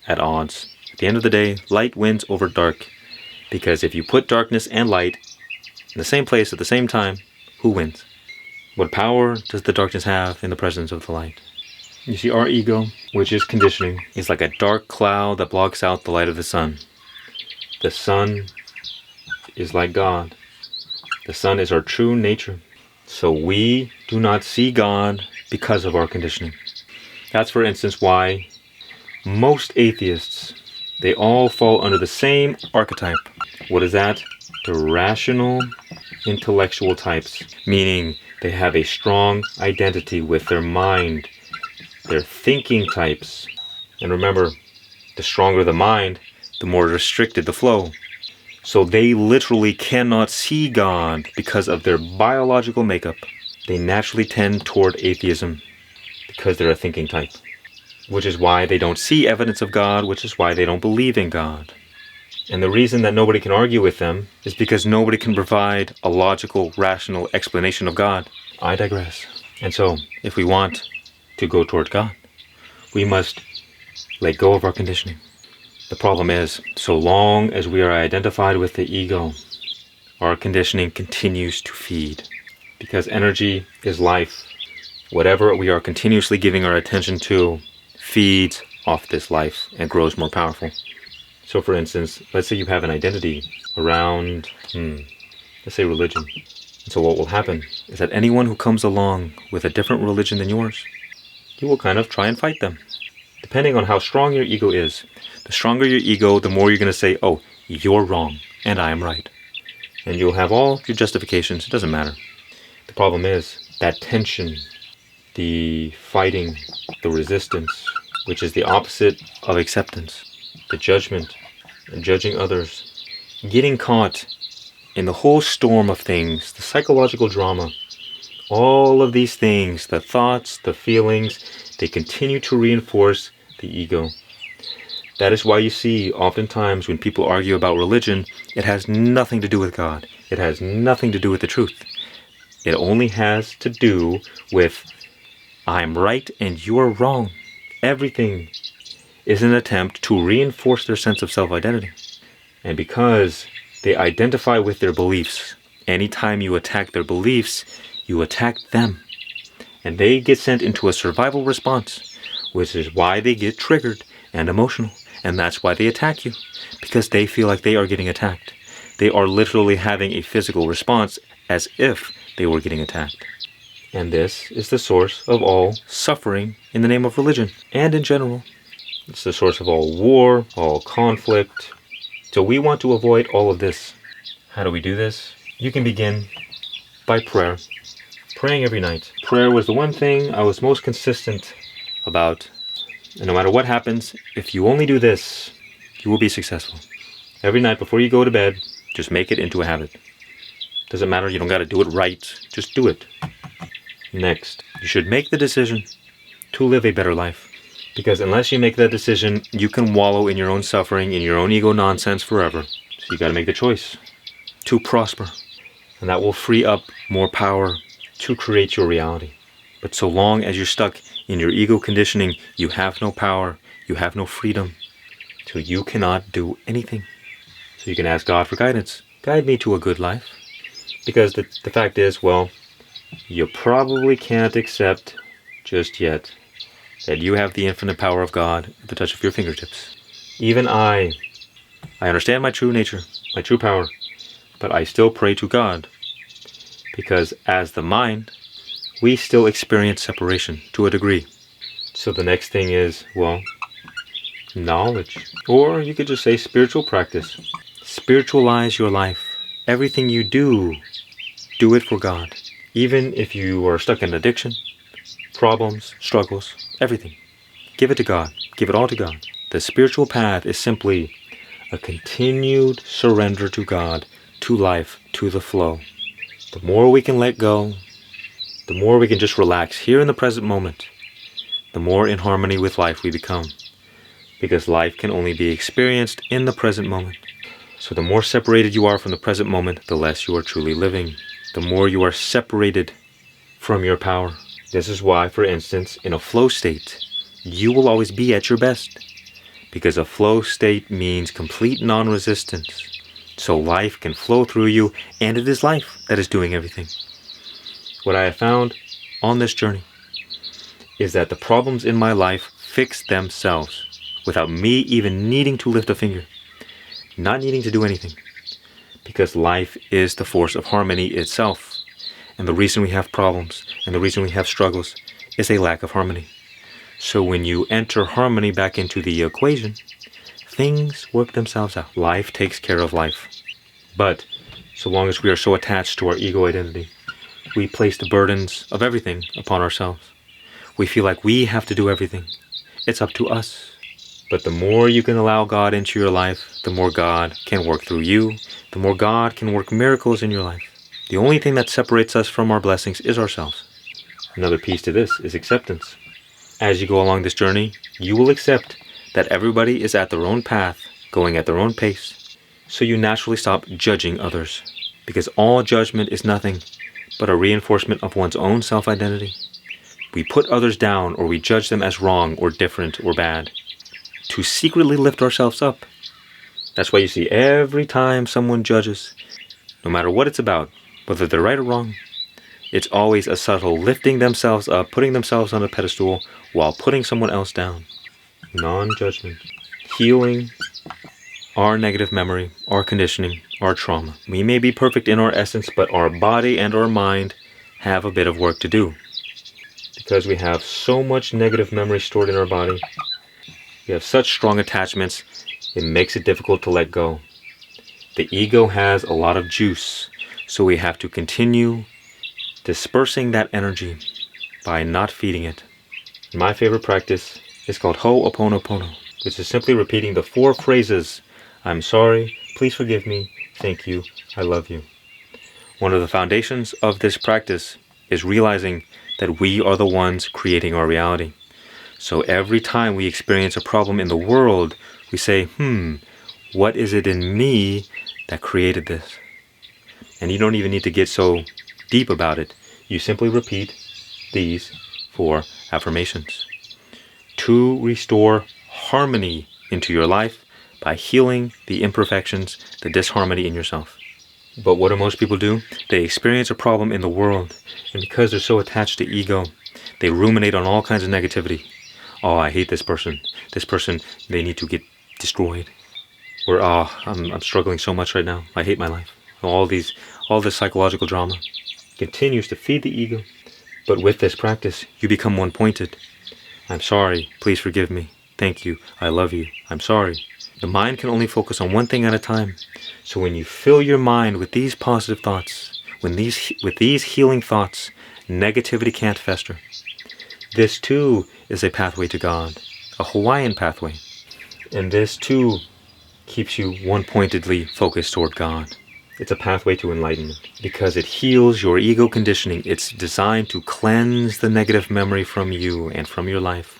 [SPEAKER 1] at odds. At the end of the day, light wins over dark. Because if you put darkness and light in the same place at the same time, who wins? What power does the darkness have in the presence of the light? You see, our ego, which is conditioning, is like a dark cloud that blocks out the light of the sun. The sun is like God. The sun is our true nature. So we do not see God because of our conditioning. That's, for instance, why most atheists, they all fall under the same archetype. What is that? The rational, intellectual types. Meaning they have a strong identity with their mind. They're thinking types. And remember, the stronger the mind, the more restricted the flow. So they literally cannot see God because of their biological makeup. They naturally tend toward atheism because they're a thinking type. Which is why they don't see evidence of God, which is why they don't believe in God. And the reason that nobody can argue with them is because nobody can provide a logical, rational explanation of God. I digress. And so, if we want to go toward God, we must let go of our conditioning. The problem is, so long as we are identified with the ego, our conditioning continues to feed. Because energy is life. Whatever we are continuously giving our attention to feeds off this life and grows more powerful. So for instance, let's say you have an identity around, let's say religion. And so what will happen is that anyone who comes along with a different religion than yours, you will kind of try and fight them. Depending on how strong your ego is, the stronger your ego, the more you're going to say, oh, you're wrong and I am right. And you'll have all your justifications. It doesn't matter. The problem is that tension, the fighting, the resistance, which is the opposite of acceptance, the judgment, and judging others, getting caught in the whole storm of things, the psychological drama, all of these things, the thoughts, the feelings, they continue to reinforce the ego. That is why you see oftentimes when people argue about religion, it has nothing to do with God. It has nothing to do with the truth. It only has to do with I'm right and you're wrong. Everything is an attempt to reinforce their sense of self-identity. And because they identify with their beliefs, anytime you attack their beliefs, you attack them. And they get sent into a survival response, which is why they get triggered and emotional. And that's why they attack you, because they feel like they are getting attacked. They are literally having a physical response as if they were getting attacked. And this is the source of all suffering in the name of religion and in general. It's the source of all war, all conflict. So we want to avoid all of this. How do we do this? You can begin by prayer. Praying every night. Prayer was the one thing I was most consistent about. And no matter what happens, if you only do this, you will be successful. Every night before you go to bed, just make it into a habit. Doesn't matter, you don't got to do it right. Just do it. Next, you should make the decision to live a better life. Because unless you make that decision, you can wallow in your own suffering, in your own ego nonsense forever. So you got to make the choice to prosper. And that will free up more power to create your reality. But so long as you're stuck in your ego conditioning, you have no power, you have no freedom. So you cannot do anything. So you can ask God for guidance. Guide me to a good life. Because the fact is, well, you probably can't accept just yet that you have the infinite power of God at the touch of your fingertips. Even I understand my true nature, my true power, but I still pray to God. Because as the mind, we still experience separation to a degree. So the next thing is, well, knowledge. Or you could just say spiritual practice. Spiritualize your life. Everything you do, do it for God. Even if you are stuck in addiction, problems, struggles, everything. Give it to God. Give it all to God. The spiritual path is simply a continued surrender to God, to life, to the flow. The more we can let go, the more we can just relax here in the present moment, the more in harmony with life we become. Because life can only be experienced in the present moment. So the more separated you are from the present moment, the less you are truly living. The more you are separated from your power, This is why, for instance, in a flow state, you will always be at your best. Because a flow state means complete non-resistance. So life can flow through you, and it is life that is doing everything. What I have found on this journey is that the problems in my life fix themselves without me even needing to lift a finger, not needing to do anything. Because life is the force of harmony itself. And the reason we have problems and the reason we have struggles is a lack of harmony. So when you enter harmony back into the equation, things work themselves out. Life takes care of life. But so long as we are so attached to our ego identity, we place the burdens of everything upon ourselves. We feel like we have to do everything. It's up to us. But the more you can allow God into your life, the more God can work through you, the more God can work miracles in your life. The only thing that separates us from our blessings is ourselves. Another piece to this is acceptance. As you go along this journey, you will accept that everybody is at their own path, going at their own pace. So you naturally stop judging others, because all judgment is nothing but a reinforcement of one's own self-identity. We put others down, or we judge them as wrong or different or bad, to secretly lift ourselves up. That's why you see every time someone judges, no matter what it's about, whether they're right or wrong, it's always a subtle lifting themselves up, putting themselves on a pedestal while putting someone else down. Non-judgment. Healing our negative memory, our conditioning, our trauma. We may be perfect in our essence, but our body and our mind have a bit of work to do. Because we have so much negative memory stored in our body, we have such strong attachments, it makes it difficult to let go. The ego has a lot of juice, so we have to continue dispersing that energy by not feeding it. My favorite practice is called Ho'oponopono, which is simply repeating the 4 phrases: I'm sorry, please forgive me, thank you, I love you. One of the foundations of this practice is realizing that we are the ones creating our reality. So every time we experience a problem in the world, we say, what is it in me that created this? And you don't even need to get so deep about it. You simply repeat these 4 affirmations to restore harmony into your life by healing the imperfections, the disharmony in yourself. But what do most people do? They experience a problem in the world, and because they're so attached to ego, they ruminate on all kinds of negativity. Oh, I hate this person. This person, they need to get destroyed. Or, I'm struggling so much right now. I hate my life. All this psychological drama continues to feed the ego. But with this practice, you become one-pointed. I'm sorry. Please forgive me. Thank you. I love you. I'm sorry. The mind can only focus on one thing at a time. So when you fill your mind with these positive thoughts, with these healing thoughts, negativity can't fester. This too is a pathway to God, a Hawaiian pathway. And this too keeps you one-pointedly focused toward God. It's a pathway to enlightenment because it heals your ego conditioning. It's designed to cleanse the negative memory from you and from your life.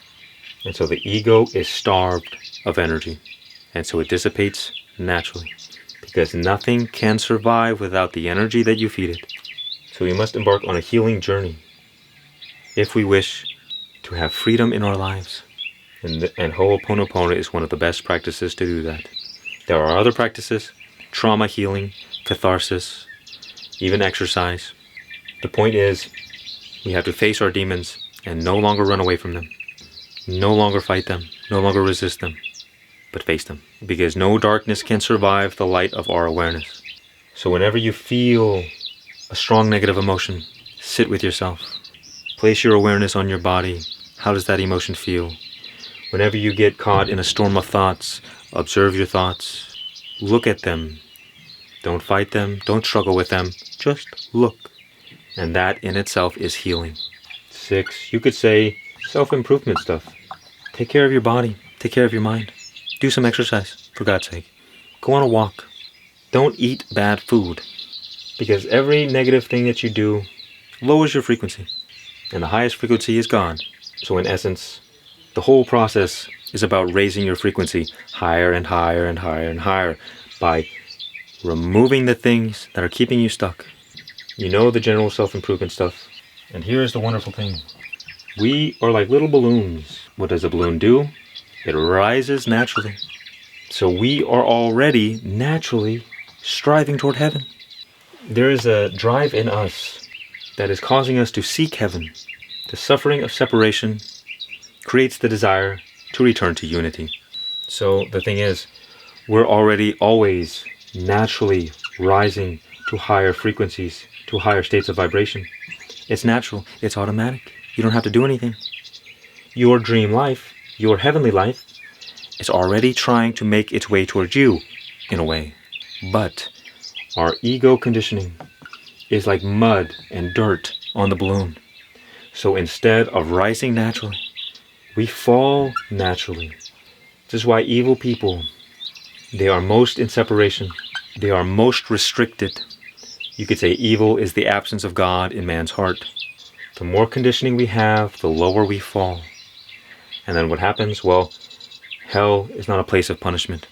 [SPEAKER 1] And so the ego is starved of energy. And so it dissipates naturally because nothing can survive without the energy that you feed it. So we must embark on a healing journey if we wish to have freedom in our lives. And Ho'oponopono is one of the best practices to do that. There are other practices, trauma healing, catharsis, even exercise. The point is, we have to face our demons and no longer run away from them. No longer fight them, no longer resist them, but face them. Because no darkness can survive the light of our awareness. So whenever you feel a strong negative emotion, sit with yourself. Place your awareness on your body. How does that emotion feel? Whenever you get caught in a storm of thoughts, observe your thoughts. Look at them. Don't fight them. Don't struggle with them. Just look. And that in itself is healing. 6, you could say self-improvement stuff. Take care of your body. Take care of your mind. Do some exercise, for God's sake. Go on a walk. Don't eat bad food. Because every negative thing that you do lowers your frequency. And the highest frequency is God. So in essence, the whole process is about raising your frequency higher and higher and higher and higher by removing the things that are keeping you stuck. You know the general self-improvement stuff. And here is the wonderful thing. We are like little balloons. What does a balloon do? It rises naturally. So we are already naturally striving toward heaven. There is a drive in us that is causing us to seek heaven. The suffering of separation creates the desire to return to unity. So the thing is, we're already always naturally rising to higher frequencies, to higher states of vibration. It's natural. It's automatic. You don't have to do anything. Your dream life, your heavenly life, is already trying to make its way towards you, in a way. But our ego conditioning is like mud and dirt on the balloon. So instead of rising naturally, we fall naturally. This is why evil people, they are most in separation. They are most restricted. You could say evil is the absence of God in man's heart. The more conditioning we have, the lower we fall. And then what happens? Well, hell is not a place of punishment.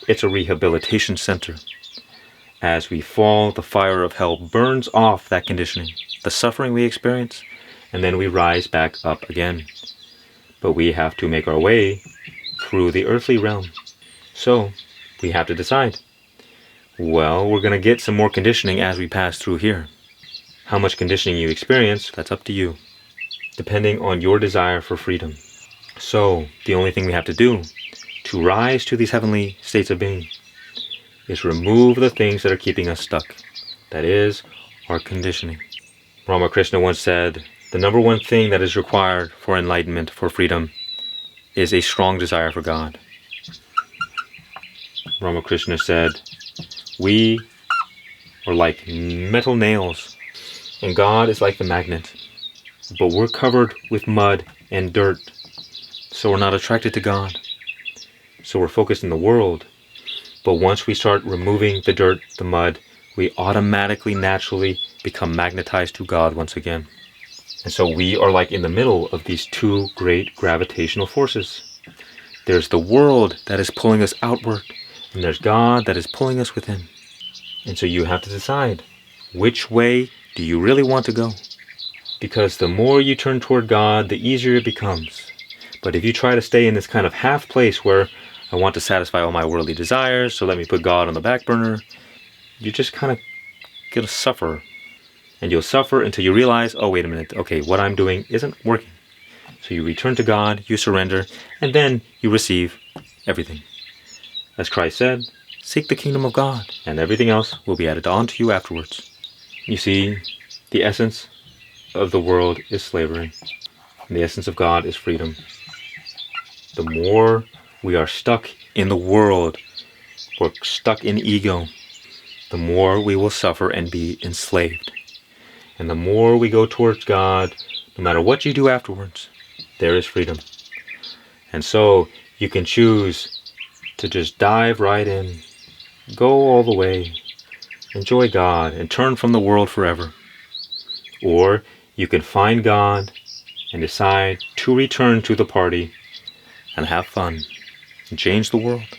[SPEAKER 1] It's a rehabilitation center. As we fall, the fire of hell burns off that conditioning, the suffering we experience, and then we rise back up again. But we have to make our way through the earthly realm. So we have to decide. Well, we're going to get some more conditioning as we pass through here. How much conditioning you experience, that's up to you, depending on your desire for freedom. So the only thing we have to do to rise to these heavenly states of being is remove the things that are keeping us stuck. That is, our conditioning. Ramakrishna once said, the number one thing that is required for enlightenment, for freedom, is a strong desire for God. Ramakrishna said, we are like metal nails, and God is like the magnet. But we're covered with mud and dirt, so we're not attracted to God. So we're focused in the world. But once we start removing the dirt, the mud, we automatically, naturally become magnetized to God once again. And so we are like in the middle of these two great gravitational forces. There's the world that is pulling us outward, and there's God that is pulling us within. And so you have to decide, which way do you really want to go? Because the more you turn toward God, the easier it becomes. But if you try to stay in this kind of half place where I want to satisfy all my worldly desires, so let me put God on the back burner, you're just kind of going to suffer. And you'll suffer until you realize, oh, wait a minute, okay, what I'm doing isn't working. So you return to God, you surrender, and then you receive everything. As Christ said, seek the kingdom of God, and everything else will be added on to you afterwards. You see, the essence of the world is slavery, and the essence of God is freedom. The more we are stuck in the world, we're stuck in ego, the more we will suffer and be enslaved. And the more we go towards God, no matter what you do afterwards, there is freedom. And so you can choose to just dive right in, go all the way, enjoy God, and turn from the world forever. Or you can find God and decide to return to the party and have fun and change the world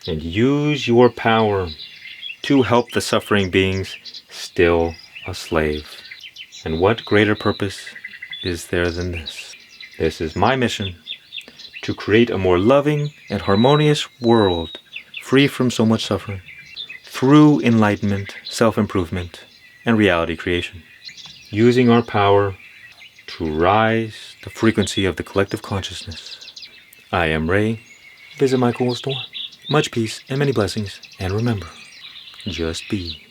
[SPEAKER 1] and use your power to help the suffering beings still a slave. And what greater purpose is there than this? This is my mission, to create a more loving and harmonious world free from so much suffering through enlightenment, self-improvement, and reality creation. Using our power to rise the frequency of the collective consciousness. I am Ray. Visit my cool store. Much peace and many blessings. And remember, just be.